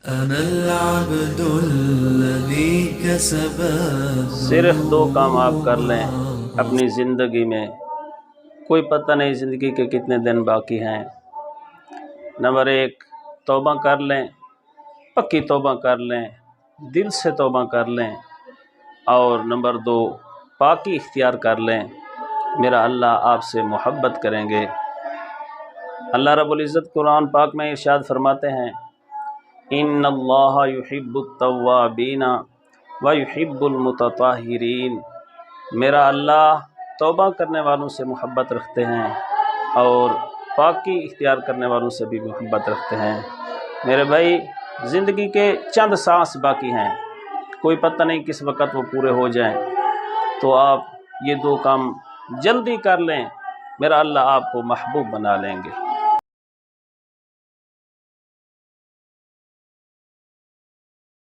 أنا العبد الذي كسب صرف دو کام آپ کر لیں الذنوب. اپنی زندگی میں، کوئی پتہ نہیں زندگی کے کتنے دن باقی ہیں۔ نمبر ایک، توبہ کر لیں، پکی توبہ کر لیں، دل سے توبہ کر لیں۔ اور نمبر دو، پاکی اختیار کر لیں، میرا اللہ آپ سے محبت کریں گے۔ اللہ رب العزت قرآن پاک میں ارشاد فرماتے ہیں، ان اللہ یحب التوابین ویحب المتطہرین، میرا اللہ توبہ کرنے والوں سے محبت رکھتے ہیں اور پاکی اختیار کرنے والوں سے بھی محبت رکھتے ہیں۔ میرے بھائی، زندگی کے چند سانس باقی ہیں، کوئی پتہ نہیں کس وقت وہ پورے ہو جائیں، تو آپ یہ دو کام جلدی کر لیں، میرا اللہ آپ کو محبوب بنا لیں گے۔